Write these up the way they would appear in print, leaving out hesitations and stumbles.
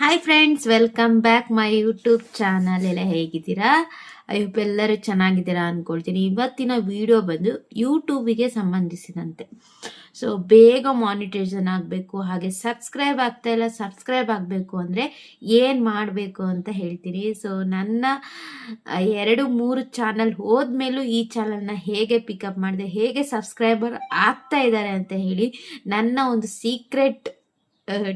Hi friends, welcome back my YouTube channel. ಎಲ್ಲ ಹೇಗಿದ್ದೀರಾ? I hope ಎಲ್ಲರೂ ಚೆನ್ನಾಗಿದ್ದೀರಾ ಅಂದ್ಕೊಳ್ತೀನಿ. ಇವತ್ತಿನ ವಿಡಿಯೋ ಬಂದು ಯೂಟ್ಯೂಬಿಗೆ ಸಂಬಂಧಿಸಿದಂತೆ. ಸೊ ಬೇಗ ಮಾನಿಟೈಸೇಷನ್ ಆಗಬೇಕು, ಹಾಗೆ ಸಬ್ಸ್ಕ್ರೈಬ್ ಆಗ್ತಾ ಇಲ್ಲ. ಸಬ್ಸ್ಕ್ರೈಬ್ ಆಗಬೇಕು ಅಂದರೆ ಏನು ಮಾಡಬೇಕು ಅಂತ ಹೇಳ್ತೀನಿ. ಸೊ ನನ್ನ 2-3 ಚಾನಲ್ ಹೋದ್ಮೇಲೂ ಈ ಚಾನಲ್ನ ಹೇಗೆ ಪಿಕಪ್ ಮಾಡಿದೆ, ಹೇಗೆ ಸಬ್ಸ್ಕ್ರೈಬರ್ ಆಗ್ತಾ ಇದ್ದಾರೆ ಅಂತ ಹೇಳಿ ನನ್ನ ಒಂದು ಸೀಕ್ರೆಟ್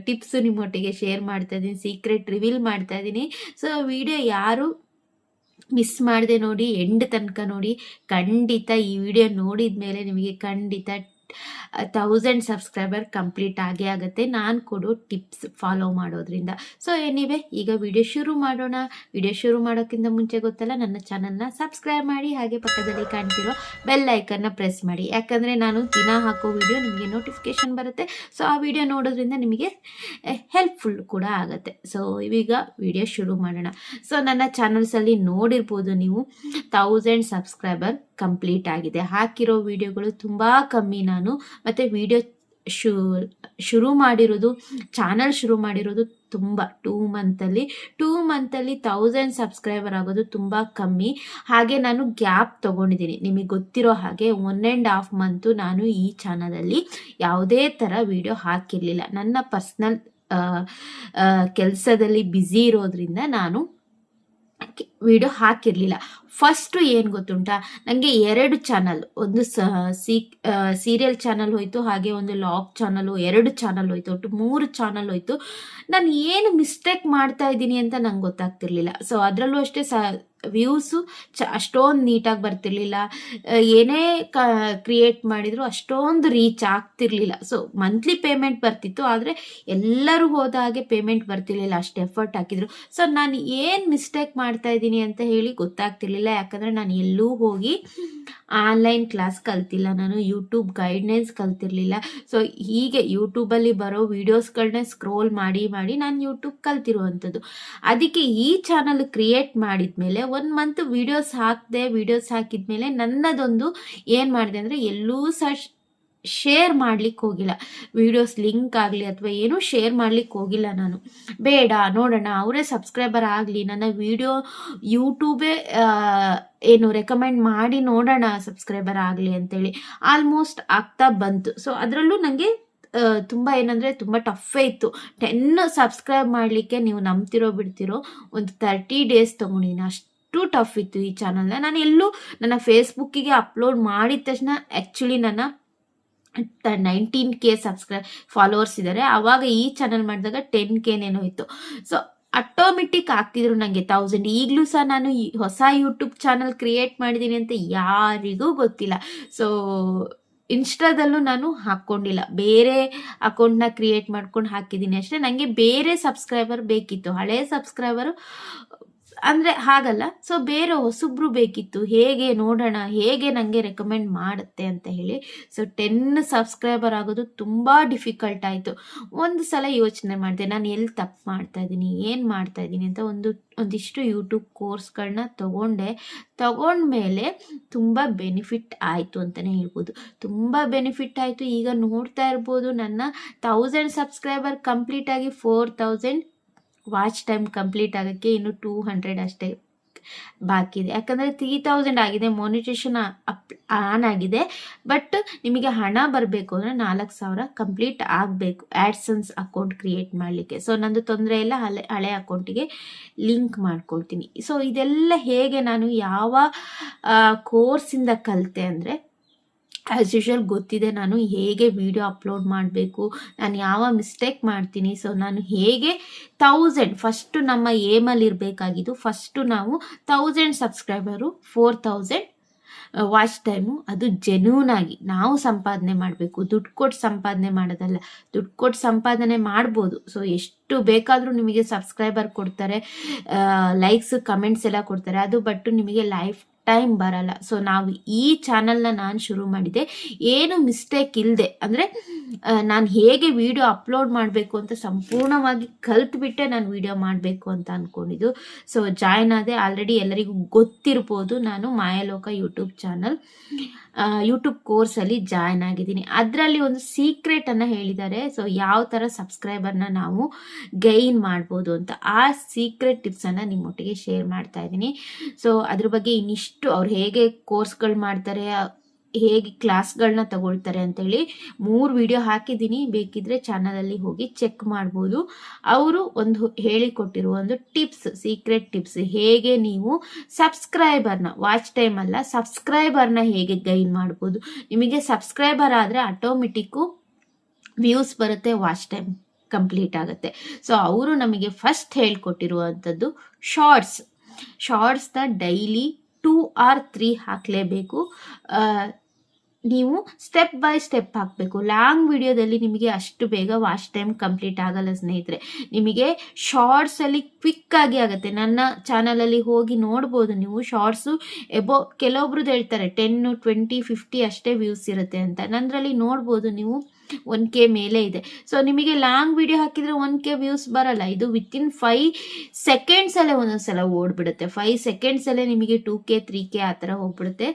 ಟಿಪ್ಸ್ ನಿಮ್ಮೊಟ್ಟಿಗೆ ಶೇರ್ ಮಾಡ್ತಾ ಇದ್ದೀನಿ, ಸೀಕ್ರೆಟ್ ರಿವೀಲ್ ಮಾಡ್ತಾ ಇದ್ದೀನಿ. ಸೊ ವಿಡಿಯೋ ಯಾರು ಮಿಸ್ ಮಾಡದೆ ನೋಡಿ, ಎಂಡ್ ತನಕ ನೋಡಿ. ಖಂಡಿತ ಈ ವಿಡಿಯೋ ನೋಡಿದ ಮೇಲೆ ನಿಮಗೆ ಖಂಡಿತ 1000 ಸಬ್ಸ್ಕ್ರೈಬರ್ ಕಂಪ್ಲೀಟ್ ಆಗೇ ಆಗುತ್ತೆ, ನಾನು ಕೊಡೋ ಟಿಪ್ಸ್ ಫಾಲೋ ಮಾಡೋದ್ರಿಂದ. ಸೊ ಎನಿವೆ, ಈಗ ವಿಡಿಯೋ ಶುರು ಮಾಡೋಣ. ವಿಡಿಯೋ ಶುರು ಮಾಡೋಕ್ಕಿಂತ ಮುಂಚೆ ಗೊತ್ತಲ್ಲ, ನನ್ನ ಚಾನಲ್ನ ಸಬ್ಸ್ಕ್ರೈಬ್ ಮಾಡಿ, ಹಾಗೆ ಪಕ್ಕದಲ್ಲಿ ಕಾಣ್ತಿರೋ ಬೆಲ್ ಐಕನ್ನ ಪ್ರೆಸ್ ಮಾಡಿ. ಯಾಕಂದರೆ ನಾನು ದಿನ ಹಾಕೋ ವಿಡಿಯೋ ನಿಮಗೆ ನೋಟಿಫಿಕೇಶನ್ ಬರುತ್ತೆ. ಸೊ ಆ ವಿಡಿಯೋ ನೋಡೋದ್ರಿಂದ ನಿಮಗೆ ಹೆಲ್ಪ್ಫುಲ್ ಕೂಡ ಆಗುತ್ತೆ. ಸೊ ಈಗ ವಿಡಿಯೋ ಶುರು ಮಾಡೋಣ. ಸೊ ನನ್ನ ಚಾನಲ್ಸಲ್ಲಿ ನೋಡಿರ್ಬೋದು ನೀವು, 1000 ಸಬ್ಸ್ಕ್ರೈಬರ್ ಕಂಪ್ಲೀಟ್ ಆಗಿದೆ. ಹಾಕಿರೋ ವಿಡಿಯೋಗಳು ತುಂಬ ಕಮ್ಮಿ. ನಾನು ಮತ್ತು ವಿಡಿಯೋ ಶುರು ಮಾಡಿರೋದು, ಚಾನಲ್ ಶುರು ಮಾಡಿರೋದು ತುಂಬ 2 ಮಂತಲ್ಲಿ 1000 ಸಬ್ಸ್ಕ್ರೈಬರ್ ಆಗೋದು ತುಂಬ ಕಮ್ಮಿ. ಹಾಗೆ ನಾನು ಗ್ಯಾಪ್ ತೊಗೊಂಡಿದ್ದೀನಿ. ನಿಮಗೆ ಗೊತ್ತಿರೋ ಹಾಗೆ 1.5 ಮಂತು ನಾನು ಈ ಚಾನಲಲ್ಲಿ ಯಾವುದೇ ಥರ ವಿಡಿಯೋ ಹಾಕಿರಲಿಲ್ಲ. ನನ್ನ ಪರ್ಸ್ನಲ್ ಕೆಲಸದಲ್ಲಿ ಬ್ಯುಸಿ ಇರೋದ್ರಿಂದ ನಾನು ವಿಡಿಯೋ ಹಾಕಿರಲಿಲ್ಲ. ಫಸ್ಟು ಏನು ಗೊತ್ತುಂಟಾ, ನನಗೆ 2 ಚಾನಲ್, ಒಂದು ಸೀರಿಯಲ್ ಚಾನಲ್ ಹೋಯಿತು, ಹಾಗೆ ಒಂದು ಲಾಗ್ ಚಾನಲು, 2 ಚಾನಲ್ ಹೋಯಿತು, ಒಟ್ಟು 3 ಚಾನಲ್ ಹೋಯಿತು. ನಾನು ಏನು ಮಿಸ್ಟೇಕ್ ಮಾಡ್ತಾ ಇದ್ದೀನಿ ಅಂತ ನಂಗೆ ಗೊತ್ತಾಗ್ತಿರ್ಲಿಲ್ಲ. ಸೊ ಅದರಲ್ಲೂ ಅಷ್ಟೇ ವ್ಯೂಸು ಅಷ್ಟೊಂದು ನೀಟಾಗಿ ಬರ್ತಿರ್ಲಿಲ್ಲ. ಏನೇ ಕ್ರಿಯೇಟ್ ಮಾಡಿದ್ರು ಅಷ್ಟೊಂದು ರೀಚ್ ಆಗ್ತಿರ್ಲಿಲ್ಲ. ಸೊ ಮಂತ್ಲಿ ಪೇಮೆಂಟ್ ಬರ್ತಿತ್ತು, ಆದರೆ ಎಲ್ಲರೂ ಹೋದ ಹಾಗೆ ಪೇಮೆಂಟ್ ಬರ್ತಿರ್ಲಿಲ್ಲ, ಅಷ್ಟು ಎಫರ್ಟ್ ಹಾಕಿದ್ರು. ಸೊ ನಾನು ಏನು ಮಿಸ್ಟೇಕ್ ಮಾಡ್ತಾ ಇದ್ದೀನಿ ಅಂತ ಹೇಳಿ ಗೊತ್ತಾಗ್ತಿರ್ಲಿಲ್ಲ. ಯಾಕಂದರೆ ನಾನು ಎಲ್ಲೂ ಹೋಗಿ ಆನ್ಲೈನ್ ಕ್ಲಾಸ್ ಕಲ್ತಿಲ್ಲ, ನಾನು ಯೂಟ್ಯೂಬ್ ಗೈಡ್ನೆನ್ಸ್ ಕಲ್ತಿರ್ಲಿಲ್ಲ. ಸೊ ಹೀಗೆ ಯೂಟ್ಯೂಬಲ್ಲಿ ಬರೋ ವೀಡಿಯೋಸ್ಗಳನ್ನ ಸ್ಕ್ರೋಲ್ ಮಾಡಿ ಮಾಡಿ ನಾನು ಯೂಟ್ಯೂಬ್ ಕಲ್ತಿರುವಂಥದ್ದು. ಅದಕ್ಕೆ ಈ ಚಾನಲ್ ಕ್ರಿಯೇಟ್ ಮಾಡಿದ್ಮೇಲೆ 1 ಮಂತ್ ವೀಡಿಯೋಸ್ ಹಾಕಿದ್ಮೇಲೆ ನನ್ನದೊಂದು ಏನು ಮಾಡಿದೆ ಅಂದರೆ, ಎಲ್ಲೂ ಶೇರ್ ಮಾಡ್ಲಿಕ್ಕೆ ಹೋಗಿಲ್ಲ. ವಿಡಿಯೋಸ್ ಲಿಂಕ್ ಆಗಲಿ ಅಥವಾ ಏನೂ ಶೇರ್ ಮಾಡ್ಲಿಕ್ಕೆ ಹೋಗಿಲ್ಲ. ನಾನು ಬೇಡ, ನೋಡೋಣ, ಅವರೇ ಸಬ್ಸ್ಕ್ರೈಬರ್ ಆಗಲಿ, ನನ್ನ ವಿಡಿಯೋ ಯೂಟ್ಯೂಬೇ ಏನು ರೆಕಮೆಂಡ್ ಮಾಡಿ ನೋಡೋಣ ಸಬ್ಸ್ಕ್ರೈಬರ್ ಆಗಲಿ ಅಂತೇಳಿ. ಆಲ್ಮೋಸ್ಟ್ ಆಗ್ತಾ ಬಂತು. ಸೊ ಅದರಲ್ಲೂ ನನಗೆ ತುಂಬ ಏನಂದರೆ ತುಂಬ ಟಫೇ ಇತ್ತು. 10 ಸಬ್ಸ್ಕ್ರೈಬ್ ಮಾಡಲಿಕ್ಕೆ ನೀವು ನಂಬ್ತಿರೋ ಬಿಡ್ತಿರೋ ಒಂದು 30 ಡೇಸ್ ತೊಗೊಂಡಿನಿ. ಅಷ್ಟು ಟಫ್ ಇತ್ತು ಈ ಚಾನಲ್ನ. ನಾನು ಎಲ್ಲೂ ನನ್ನ ಫೇಸ್ಬುಕ್ಕಿಗೆ ಅಪ್ಲೋಡ್ ಮಾಡಿದ ತಕ್ಷಣ, ಆ್ಯಕ್ಚುಲಿ ನನ್ನ 19K ಫಾಲೋವರ್ಸ್ ಇದ್ದಾರೆ. ಆವಾಗ ಈ ಚಾನಲ್ ಮಾಡಿದಾಗ 10K ಹೋಯಿತು. ಸೊ ಆಟೋಮೆಟಿಕ್ ಆಗ್ತಿದ್ರು ನನಗೆ 1000. ಈಗಲೂ ಸಹ ನಾನು ಹೊಸ ಯೂಟ್ಯೂಬ್ ಚಾನಲ್ ಕ್ರಿಯೇಟ್ ಮಾಡಿದ್ದೀನಿ ಅಂತ ಯಾರಿಗೂ ಗೊತ್ತಿಲ್ಲ. ಸೊ ಇನ್ಸ್ಟಾದಲ್ಲೂ ನಾನು ಹಾಕ್ಕೊಂಡಿಲ್ಲ, ಬೇರೆ ಅಕೌಂಟ್ನ ಕ್ರಿಯೇಟ್ ಮಾಡ್ಕೊಂಡು ಹಾಕಿದ್ದೀನಿ ಅಷ್ಟೇ. ನನಗೆ ಬೇರೆ ಸಬ್ಸ್ಕ್ರೈಬರ್ ಬೇಕಿತ್ತು, ಹಳೆ ಸಬ್ಸ್ಕ್ರೈಬರು ಅಂದರೆ ಹಾಗಲ್ಲ. ಸೊ ಬೇರೆ ಹೊಸಬ್ರು ಬೇಕಿತ್ತು, ಹೇಗೆ ನೋಡೋಣ, ಹೇಗೆ ನನಗೆ ರೆಕಮೆಂಡ್ ಮಾಡುತ್ತೆ ಅಂತ ಹೇಳಿ. ಸೊ 10 ಸಬ್ಸ್ಕ್ರೈಬರ್ ಆಗೋದು ತುಂಬ ಡಿಫಿಕಲ್ಟ್ ಆಯಿತು. ಒಂದು ಸಲ ಯೋಚನೆ ಮಾಡಿದೆ, ನಾನು ಎಲ್ಲಿ ತಪ್ಪು ಮಾಡ್ತಾಯಿದ್ದೀನಿ, ಏನು ಮಾಡ್ತಾಯಿದ್ದೀನಿ ಅಂತ. ಒಂದಿಷ್ಟು ಯೂಟ್ಯೂಬ್ ಕೋರ್ಸ್ಗಳನ್ನ ತಗೊಂಡ್ಮೇಲೆ ತುಂಬ ಬೆನಿಫಿಟ್ ಆಯಿತು ಅಂತಲೇ ಹೇಳ್ಬೋದು. ತುಂಬ ಬೆನಿಫಿಟ್ ಆಯಿತು. ಈಗ ನೋಡ್ತಾ ಇರ್ಬೋದು, ನನ್ನ 1000 ಸಬ್ಸ್ಕ್ರೈಬರ್ ಕಂಪ್ಲೀಟ್ ಆಗಿ 4000 ವಾಚ್ ಟೈಮ್ ಕಂಪ್ಲೀಟ್ ಆಗೋಕ್ಕೆ ಇನ್ನು 200 ಅಷ್ಟೇ ಬಾಕಿ ಇದೆ. ಯಾಕಂದರೆ 3000 ಆಗಿದೆ, ಮಾನಿಟೇಷನ್ ಆನ್ ಆಗಿದೆ. ಬಟ್ ನಿಮಗೆ ಹಣ ಬರಬೇಕು ಅಂದರೆ 4000 ಕಂಪ್ಲೀಟ್ ಆಗಬೇಕು ಆ್ಯಡ್ಸನ್ಸ್ ಅಕೌಂಟ್ ಕ್ರಿಯೇಟ್ ಮಾಡಲಿಕ್ಕೆ. ಸೊ ನಂದು ತೊಂದರೆ ಇಲ್ಲ, ಹಳೆ ಅಕೌಂಟಿಗೆ ಲಿಂಕ್ ಮಾಡ್ಕೊಳ್ತೀನಿ. ಸೊ ಇದೆಲ್ಲ ಹೇಗೆ ನಾನು ಯಾವ ಕೋರ್ಸಿಂದ ಕಲಿತೆ ಅಂದರೆ, ಆ್ಯಸ್ ಯೂಶುವಲ್ ಗೊತ್ತಿದೆ ನಾನು ಹೇಗೆ ವಿಡಿಯೋ ಅಪ್ಲೋಡ್ ಮಾಡಬೇಕು, ನಾನು ಯಾವ ಮಿಸ್ಟೇಕ್ ಮಾಡ್ತೀನಿ. ಸೊ ನಾನು ಹೇಗೆ 1000 ಫಸ್ಟು ನಮ್ಮ ಏಮಲ್ಲಿ ಇರಬೇಕಾಗಿದ್ದು, ಫಸ್ಟು ನಾವು 1000 ಸಬ್ಸ್ಕ್ರೈಬರು, 4000 ವಾಚ್ ಟೈಮು, ಅದು ಜೆನ್ಯೂನಾಗಿ ನಾವು ಸಂಪಾದನೆ ಮಾಡಬೇಕು. ದುಡ್ಡು ಕೊಟ್ಟು ಸಂಪಾದನೆ ಮಾಡೋದಲ್ಲ. ದುಡ್ಡು ಕೊಟ್ಟು ಸಂಪಾದನೆ ಮಾಡ್ಬೋದು. ಸೊ ಎಷ್ಟು ಬೇಕಾದರೂ ನಿಮಗೆ ಸಬ್ಸ್ಕ್ರೈಬರ್ ಕೊಡ್ತಾರೆ, ಲೈಕ್ಸ್ ಕಮೆಂಟ್ಸ್ ಎಲ್ಲ ಕೊಡ್ತಾರೆ. ಅದು ಬಟ್ ನಿಮಗೆ ಲೈಫ್ ಟೈಮ್ ಬರಲ್ಲ. ಸೊ ನಾವು ಈ ಚಾನಲ್ನ ನಾನು ಶುರು ಮಾಡಿದೆ ಏನು ಮಿಸ್ಟೇಕ್ ಇಲ್ಲದೆ, ಅಂದರೆ ನಾನು ಹೇಗೆ ವಿಡಿಯೋ ಅಪ್ಲೋಡ್ ಮಾಡಬೇಕು ಅಂತ ಸಂಪೂರ್ಣವಾಗಿ ಕಲ್ತ್ಬಿಟ್ಟೆ ನಾನು ವಿಡಿಯೋ ಮಾಡಬೇಕು ಅಂತ ಅಂದ್ಕೊಂಡಿದ್ದು. ಸೊ ಜಾಯ್ನ್ ಆದೆ. ಆಲ್ರೆಡಿ ಎಲ್ಲರಿಗೂ ಗೊತ್ತಿರ್ಬೋದು, ನಾನು ಮಾಯಾಲೋಕ ಯೂಟ್ಯೂಬ್ ಚಾನಲ್ ಯೂಟ್ಯೂಬ್ ಕೋರ್ಸಲ್ಲಿ ಜಾಯ್ನ್ ಆಗಿದ್ದೀನಿ. ಅದರಲ್ಲಿ ಒಂದು ಸೀಕ್ರೆಟನ್ನು ಹೇಳಿದ್ದಾರೆ. ಸೊ ಯಾವ ಥರ ಸಬ್ಸ್ಕ್ರೈಬರ್ನ ನಾವು ಗೈನ್ ಮಾಡ್ಬೋದು ಅಂತ, ಆ ಸೀಕ್ರೆಟ್ ಟಿಪ್ಸನ್ನು ನಿಮ್ಮೊಟ್ಟಿಗೆ ಶೇರ್ ಮಾಡ್ತಾ ಇದ್ದೀನಿ. ಸೊ ಅದ್ರ ಬಗ್ಗೆ ಇನ್ನಿಷ್ಟು ಅವ್ರು ಹೇಗೆ ಕೋರ್ಸ್ಗಳು ಮಾಡ್ತಾರೆ, ಹೇಗೆ ಕ್ಲಾಸ್ಗಳನ್ನ ತಗೊಳ್ತಾರೆ ಅಂತೇಳಿ 3 ವಿಡಿಯೋ ಹಾಕಿದ್ದೀನಿ. ಬೇಕಿದ್ರೆ ಚಾನಲಲ್ಲಿ ಹೋಗಿ ಚೆಕ್ ಮಾಡ್ಬೋದು. ಅವರು ಒಂದು ಹೇಳಿಕೊಟ್ಟಿರುವ ಒಂದು ಟಿಪ್ಸ್, ಸೀಕ್ರೆಟ್ ಟಿಪ್ಸ್, ಹೇಗೆ ನೀವು ಸಬ್ಸ್ಕ್ರೈಬರ್ನ, ವಾಚ್ ಟೈಮ್ ಅಲ್ಲ, ಸಬ್ಸ್ಕ್ರೈಬರ್ನ ಹೇಗೆ ಗೈನ್ ಮಾಡ್ಬೋದು. ನಿಮಗೆ ಸಬ್ಸ್ಕ್ರೈಬರ್ ಆದರೆ ಆಟೋಮೆಟಿಕ್ಕು ವ್ಯೂಸ್ ಬರುತ್ತೆ, ವಾಚ್ ಟೈಮ್ ಕಂಪ್ಲೀಟ್ ಆಗುತ್ತೆ. ಸೊ ಅವರು ನಮಗೆ ಫಸ್ಟ್ ಹೇಳ್ಕೊಟ್ಟಿರುವಂಥದ್ದು ಶಾರ್ಟ್ಸ್ನ ಡೈಲಿ 2 or 3 ಹಾಕಲೇಬೇಕು. ನೀವು ಸ್ಟೆಪ್ ಬೈ ಸ್ಟೆಪ್ ಹಾಕಬೇಕು. ಲಾಂಗ್ ವಿಡಿಯೋದಲ್ಲಿ ನಿಮಗೆ ಅಷ್ಟು ಬೇಗ ವಾಚ್ ಟೈಮ್ ಕಂಪ್ಲೀಟ್ ಆಗಲ್ಲ ಸ್ನೇಹಿತರೆ. ನಿಮಗೆ ಶಾರ್ಟ್ಸಲ್ಲಿ ಕ್ವಿಕ್ಕಾಗಿ ಆಗುತ್ತೆ. ನನ್ನ ಚಾನಲಲ್ಲಿ ಹೋಗಿ ನೋಡ್ಬೋದು ನೀವು. ಶಾರ್ಟ್ಸು ಕೆಲವೊಬ್ರದ್ದು ಹೇಳ್ತಾರೆ 10, 20, 50 ಅಷ್ಟೇ ವ್ಯೂಸ್ ಇರುತ್ತೆ ಅಂತ. ನನ್ನದ್ರಲ್ಲಿ ನೋಡ್ಬೋದು ನೀವು 1K ಮೇಲೆ ಇದೆ. ಸೊ ನಿಮಗೆ ಲಾಂಗ್ ವಿಡಿಯೋ ಹಾಕಿದರೆ 1K ವ್ಯೂಸ್ ಬರಲ್ಲ. ಇದು ವಿತಿನ್ 5 ಸೆಕೆಂಡ್ಸಲ್ಲೇ ಒಂದೊಂದ್ಸಲ ಓಡ್ಬಿಡುತ್ತೆ. 5 ಸೆಕೆಂಡ್ಸಲ್ಲೇ ನಿಮಗೆ 2K 3K ಆ ಥರ ಹೋಗ್ಬಿಡುತ್ತೆ.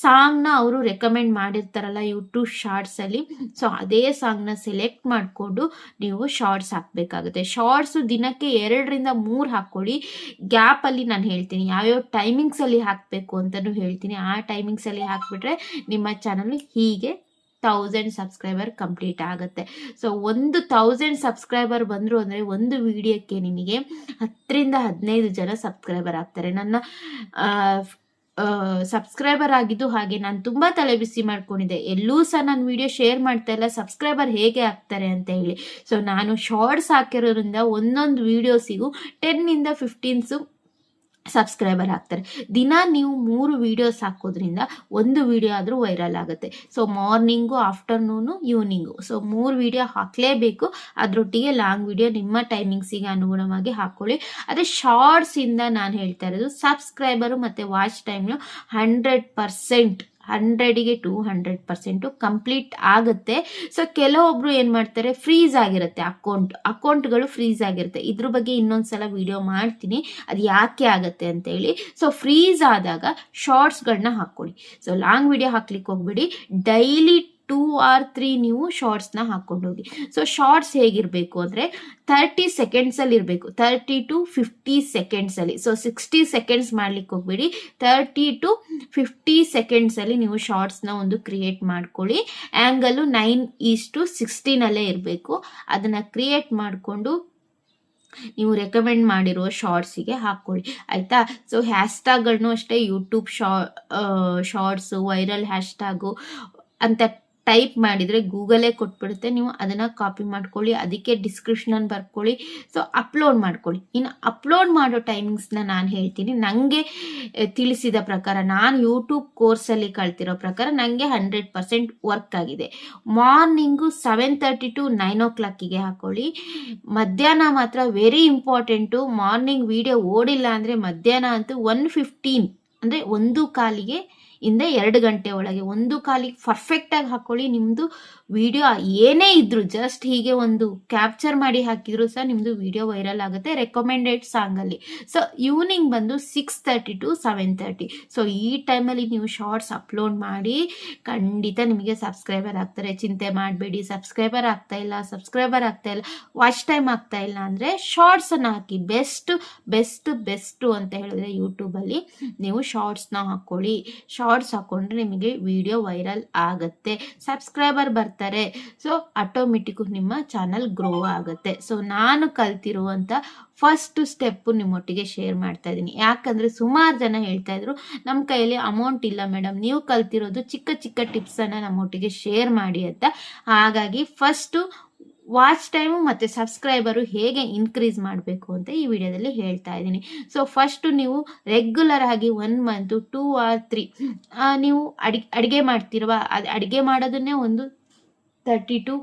ಸಾಂಗ್ನ ಅವರು ರೆಕಮೆಂಡ್ ಮಾಡಿರ್ತಾರಲ್ಲ ಯೂಟ್ಯೂಬ್ ಶಾರ್ಟ್ಸಲ್ಲಿ, ಸೊ ಅದೇ ಸಾಂಗ್ನ ಸೆಲೆಕ್ಟ್ ಮಾಡಿಕೊಂಡು ನೀವು ಶಾರ್ಟ್ಸ್ ಹಾಕಬೇಕಾಗುತ್ತೆ. ಶಾರ್ಟ್ಸು ದಿನಕ್ಕೆ 2ರಿಂದ 3 ಹಾಕ್ಕೊಳ್ಳಿ. ಗ್ಯಾಪಲ್ಲಿ ನಾನು ಹೇಳ್ತೀನಿ ಯಾವ್ಯಾವ ಟೈಮಿಂಗ್ಸಲ್ಲಿ ಹಾಕಬೇಕು ಅಂತಲೂ ಹೇಳ್ತೀನಿ. ಆ ಟೈಮಿಂಗ್ಸಲ್ಲಿ ಹಾಕಿಬಿಟ್ರೆ ನಿಮ್ಮ ಚಾನಲ್ ಹೀಗೆ 1000 ಸಬ್ಸ್ಕ್ರೈಬರ್ ಕಂಪ್ಲೀಟ್ ಆಗುತ್ತೆ. ಸೊ 1000 ಸಬ್ಸ್ಕ್ರೈಬರ್ ಬಂದರು ಅಂದರೆ ಒಂದು ವಿಡಿಯೋಕ್ಕೆ ನಿಮಗೆ 10ರಿಂದ 15 ಜನ ಸಬ್ಸ್ಕ್ರೈಬರ್ ಆಗ್ತಾರೆ. ನನ್ನ ಸಬ್ಸ್ಕ್ರೈಬರ್ ಆಗಿದ್ದು ಹಾಗೆ ನಾನು ತುಂಬ ತಲೆ ಬಿಸಿ ಮಾಡ್ಕೊಂಡಿದ್ದೆ. ಎಲ್ಲೂ ಸಹ ನಾನು ವಿಡಿಯೋ ಶೇರ್ ಮಾಡ್ತಾ ಇಲ್ಲ ಸಬ್ಸ್ಕ್ರೈಬರ್ ಹೇಗೆ ಆಗ್ತಾರೆ ಅಂತ ಹೇಳಿ. ಸೊ ನಾನು ಶಾರ್ಟ್ಸ್ ಹಾಕಿರೋದ್ರಿಂದ ಒಂದೊಂದು ವಿಡಿಯೋಸಿಗೂ 10ಇಂದ 15 ಸಬ್ಸ್ಕ್ರೈಬರ್ ಆಗ್ತಾರೆ. ದಿನ ನೀವು 3 ವಿಡಿಯೋಸ್ ಹಾಕೋದ್ರಿಂದ ಒಂದು ವಿಡಿಯೋ ಆದರೂ ವೈರಲ್ ಆಗುತ್ತೆ. So morning, afternoon, evening, so 3 video ಹಾಕಲೇಬೇಕು. ಅದರೊಟ್ಟಿಗೆ ಲಾಂಗ್ ವಿಡಿಯೋ ನಿಮ್ಮ ಟೈಮಿಂಗ್ಸಿಗೆ ಅನುಗುಣವಾಗಿ ಹಾಕ್ಕೊಳ್ಳಿ. ಅದೇ ಶಾರ್ಟ್ಸಿಂದ ನಾನು ಹೇಳ್ತಾ ಇರೋದು ಸಬ್ಸ್ಕ್ರೈಬರು ಮತ್ತು ವಾಚ್ ಟೈಮ್ನು 100%, 100ಗೆ 200% ಕಂಪ್ಲೀಟ್ ಆಗುತ್ತೆ. ಸೊ ಕೆಲವೊಬ್ರು ಏನು ಮಾಡ್ತಾರೆ, ಫ್ರೀಸ್ ಆಗಿರುತ್ತೆ ಅಕೌಂಟ್ಗಳು ಫ್ರೀಸ್ ಆಗಿರುತ್ತೆ. ಇದ್ರ ಬಗ್ಗೆ ಇನ್ನೊಂದ್ಸಲ ವಿಡಿಯೋ ಮಾಡ್ತೀನಿ ಅದು ಯಾಕೆ ಆಗುತ್ತೆ ಅಂತೇಳಿ. ಸೊ ಫ್ರೀಸ್ ಆದಾಗ ಶಾರ್ಟ್ಸ್ಗಳನ್ನ ಹಾಕ್ಕೊಳ್ಳಿ. ಸೊ ಲಾಂಗ್ ವಿಡಿಯೋ ಹಾಕ್ಲಿಕ್ಕೆ ಹೋಗ್ಬೇಡಿ. ಡೈಲಿ 2 or 3 ನೀವು ಶಾರ್ಟ್ಸ್ನ ಹಾಕ್ಕೊಂಡು ಹೋಗಿ. ಸೊ ಶಾರ್ಟ್ಸ್ ಹೇಗಿರಬೇಕು ಅಂದರೆ 30 ಸೆಕೆಂಡ್ಸಲ್ಲಿ ಇರಬೇಕು, 30 to 50 ಸೆಕೆಂಡ್ಸಲ್ಲಿ. ಸೊ 60 ಸೆಕೆಂಡ್ಸ್ ಮಾಡ್ಲಿಕ್ಕೆ ಹೋಗ್ಬೇಡಿ. 30 to 50 ಸೆಕೆಂಡ್ಸಲ್ಲಿ ನೀವು ಶಾರ್ಟ್ಸ್ನ ಒಂದು ಕ್ರಿಯೇಟ್ ಮಾಡ್ಕೊಳ್ಳಿ. ಆ್ಯಂಗಲು 9:16 ಇರಬೇಕು. ಅದನ್ನು ಕ್ರಿಯೇಟ್ ಮಾಡಿಕೊಂಡು ನೀವು ರೆಕಮೆಂಡ್ ಮಾಡಿರುವ ಶಾರ್ಟ್ಸಿಗೆ ಹಾಕ್ಕೊಳ್ಳಿ, ಆಯಿತಾ. ಸೊ ಹ್ಯಾಶ್ಟ್ಯಾಗ್ಗಳನ್ನು ಅಷ್ಟೇ, ಯೂಟ್ಯೂಬ್ ಶಾರ್ಟ್ಸು ವೈರಲ್ ಹ್ಯಾಶ್ಟ್ಯಾಗು ಅಂತ ಟೈಪ್ ಮಾಡಿದರೆ ಗೂಗಲೇ ಕೊಟ್ಬಿಡುತ್ತೆ. ನೀವು ಅದನ್ನು ಕಾಪಿ ಮಾಡ್ಕೊಳ್ಳಿ, ಅದಕ್ಕೆ ಡಿಸ್ಕ್ರಿಪ್ಷನ್ ಬರ್ಕೊಳ್ಳಿ. ಸೊ ಅಪ್ಲೋಡ್ ಮಾಡ್ಕೊಳ್ಳಿ. ಇನ್ನು ಅಪ್ಲೋಡ್ ಮಾಡೋ ಟೈಮಿಂಗ್ಸ್ನ ನಾನು ಹೇಳ್ತೀನಿ. ನನಗೆ ತಿಳಿಸಿದ ಪ್ರಕಾರ, ನಾನು ಯೂಟ್ಯೂಬ್ ಕೋರ್ಸಲ್ಲಿ ಕಲ್ತಿರೋ ಪ್ರಕಾರ ನನಗೆ 100% ವರ್ಕ್ ಆಗಿದೆ. ಮಾರ್ನಿಂಗು 7:30 to 9 o'clock ಹಾಕ್ಕೊಳ್ಳಿ. ಮಧ್ಯಾಹ್ನ ಮಾತ್ರ ವೆರಿ ಇಂಪಾರ್ಟೆಂಟು. ಮಾರ್ನಿಂಗ್ ವಿಡಿಯೋ ಓಡಿಲ್ಲ ಅಂದರೆ ಮಧ್ಯಾಹ್ನ ಅಂತೂ 1:15 ಅಂದರೆ 1:15 ಇಂದ 2 ಗಂಟೆ ಒಳಗೆ 1:15 ಪರ್ಫೆಕ್ಟಾಗಿ ಹಾಕ್ಕೊಳ್ಳಿ. ನಿಮ್ಮದು ವಿಡಿಯೋ ಏನೇ ಇದ್ದರೂ ಜಸ್ಟ್ ಹೀಗೆ ಒಂದು ಕ್ಯಾಪ್ಚರ್ ಮಾಡಿ ಹಾಕಿದ್ರು ಸಹ ನಿಮ್ಮದು ವಿಡಿಯೋ ವೈರಲ್ ಆಗುತ್ತೆ ರೆಕಮೆಂಡೆಡ್ ಸಾಂಗಲ್ಲಿ. ಸೊ ಈವ್ನಿಂಗ್ ಬಂದು 6:30 to 7:30. ಸೊ ಈ ಟೈಮಲ್ಲಿ ನೀವು ಶಾರ್ಟ್ಸ್ ಅಪ್ಲೋಡ್ ಮಾಡಿ ಖಂಡಿತ ನಿಮಗೆ ಸಬ್ಸ್ಕ್ರೈಬರ್ ಆಗ್ತಾರೆ. ಚಿಂತೆ ಮಾಡಬೇಡಿ. ಸಬ್ಸ್ಕ್ರೈಬರ್ ಆಗ್ತಾ ಇಲ್ಲ, ವಾಚ್ ಟೈಮ್ ಆಗ್ತಾ ಇಲ್ಲ ಅಂದರೆ ಶಾರ್ಟ್ಸನ್ನು ಹಾಕಿ. ಬೆಸ್ಟು ಅಂತ ಹೇಳಿದ್ರೆ ಯೂಟ್ಯೂಬಲ್ಲಿ ನೀವು ಶಾರ್ಟ್ಸ್ನ ಹಾಕ್ಕೊಳ್ಳಿ. ಶಾರ್ಟ್ಸ್ ಹಾಕ್ಕೊಂಡ್ರೆ ನಿಮಗೆ ವಿಡಿಯೋ ವೈರಲ್ ಆಗುತ್ತೆ, ಸಬ್ಸ್ಕ್ರೈಬರ್ ಬರ್ತಾರೆ. ಸೊ ಆಟೋಮೆಟಿಕ್ಕು ನಿಮ್ಮ ಚಾನಲ್ ಗ್ರೋ ಆಗುತ್ತೆ. ಸೊ ನಾನು ಕಲ್ತಿರುವಂಥ ಫಸ್ಟ್ ಸ್ಟೆಪ್ಪು ನಿಮ್ಮೊಟ್ಟಿಗೆ ಶೇರ್ ಮಾಡ್ತಾ ಇದ್ದೀನಿ. ಯಾಕಂದರೆ ಸುಮಾರು ಜನ ಹೇಳ್ತಾ ಇದ್ರು ನಮ್ಮ ಕೈಯಲ್ಲಿ ಅಮೌಂಟ್ ಇಲ್ಲ ಮೇಡಮ್, ನೀವು ಕಲ್ತಿರೋದು ಚಿಕ್ಕ ಟಿಪ್ಸನ್ನು ನಮ್ಮೊಟ್ಟಿಗೆ ಶೇರ್ ಮಾಡಿ ಅಂತ. ಹಾಗಾಗಿ ಫಸ್ಟು ವಾಚ್ ಟೈಮು ಮತ್ತು ಸಬ್ಸ್ಕ್ರೈಬರು ಹೇಗೆ ಇನ್ಕ್ರೀಸ್ ಮಾಡಬೇಕು ಅಂತ ಈ ವಿಡಿಯೋದಲ್ಲಿ ಹೇಳ್ತಾ ಇದ್ದೀನಿ. ಸೊ ಫಸ್ಟು ನೀವು ರೆಗ್ಯುಲರ್ ಆಗಿ 1 month 2 or 3 ನೀವು ಅಡುಗೆ ಮಾಡ್ತಿರುವ ಅಡುಗೆ ಮಾಡೋದನ್ನೇ ಒಂದು 30 to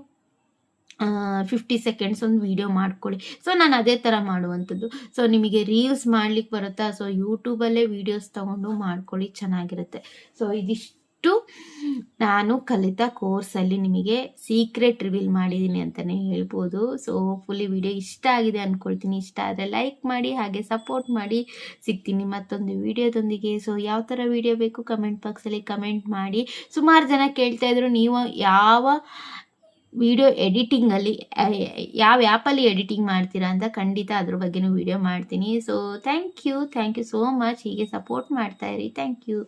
50 ಸೆಕೆಂಡ್ಸ್ ಒಂದು ವಿಡಿಯೋ ಮಾಡ್ಕೊಳ್ಳಿ. ಸೊ ನಾನು ಅದೇ ಥರ ಮಾಡುವಂಥದ್ದು. ಸೊ ನಿಮಗೆ ರೀಲ್ಸ್ ಮಾಡ್ಲಿಕ್ಕೆ ಬರುತ್ತಾ? ಸೊ ಯೂಟ್ಯೂಬಲ್ಲೇ ವೀಡಿಯೋಸ್ ತೊಗೊಂಡು ಮಾಡ್ಕೊಳ್ಳಿ, ಚೆನ್ನಾಗಿರುತ್ತೆ. ಸೊ ಇದಿಷ್ಟು ನಾನು ಕಲಿತ ಕೋರ್ಸಲ್ಲಿ ನಿಮಗೆ ಸೀಕ್ರೆಟ್ ರಿವೀಲ್ ಮಾಡಿದ್ದೀನಿ ಅಂತಲೇ ಹೇಳ್ಬೋದು. ಸೊ ಹೋಪ್ಫುಲಿ ವಿಡಿಯೋ ಇಷ್ಟ ಆಗಿದೆ ಅಂದ್ಕೊಳ್ತೀನಿ. ಇಷ್ಟ ಆದರೆ ಲೈಕ್ ಮಾಡಿ, ಹಾಗೆ ಸಪೋರ್ಟ್ ಮಾಡಿ. ಸಿಗ್ತೀನಿ ಮತ್ತೊಂದು ವಿಡಿಯೋದೊಂದಿಗೆ. ಸೊ ಯಾವ ಥರ ವಿಡಿಯೋ ಬೇಕು ಕಮೆಂಟ್ ಬಾಕ್ಸಲ್ಲಿ ಕಮೆಂಟ್ ಮಾಡಿ. ಸುಮಾರು ಜನ ಕೇಳ್ತಾಯಿದ್ರು, ನೀವು ಯಾವ ವಿಡಿಯೋ ಎಡಿಟಿಂಗಲ್ಲಿ ಯಾವ ಆ್ಯಪಲ್ಲಿ ಎಡಿಟಿಂಗ್ ಮಾಡ್ತೀರಾ ಅಂತ. ಖಂಡಿತ ಅದ್ರ ಬಗ್ಗೆನೂ ವಿಡಿಯೋ ಮಾಡ್ತೀನಿ. So thank you so much. ಹೀಗೆ ಸಪೋರ್ಟ್ ಮಾಡ್ತಾಯಿರಿ. Thank you.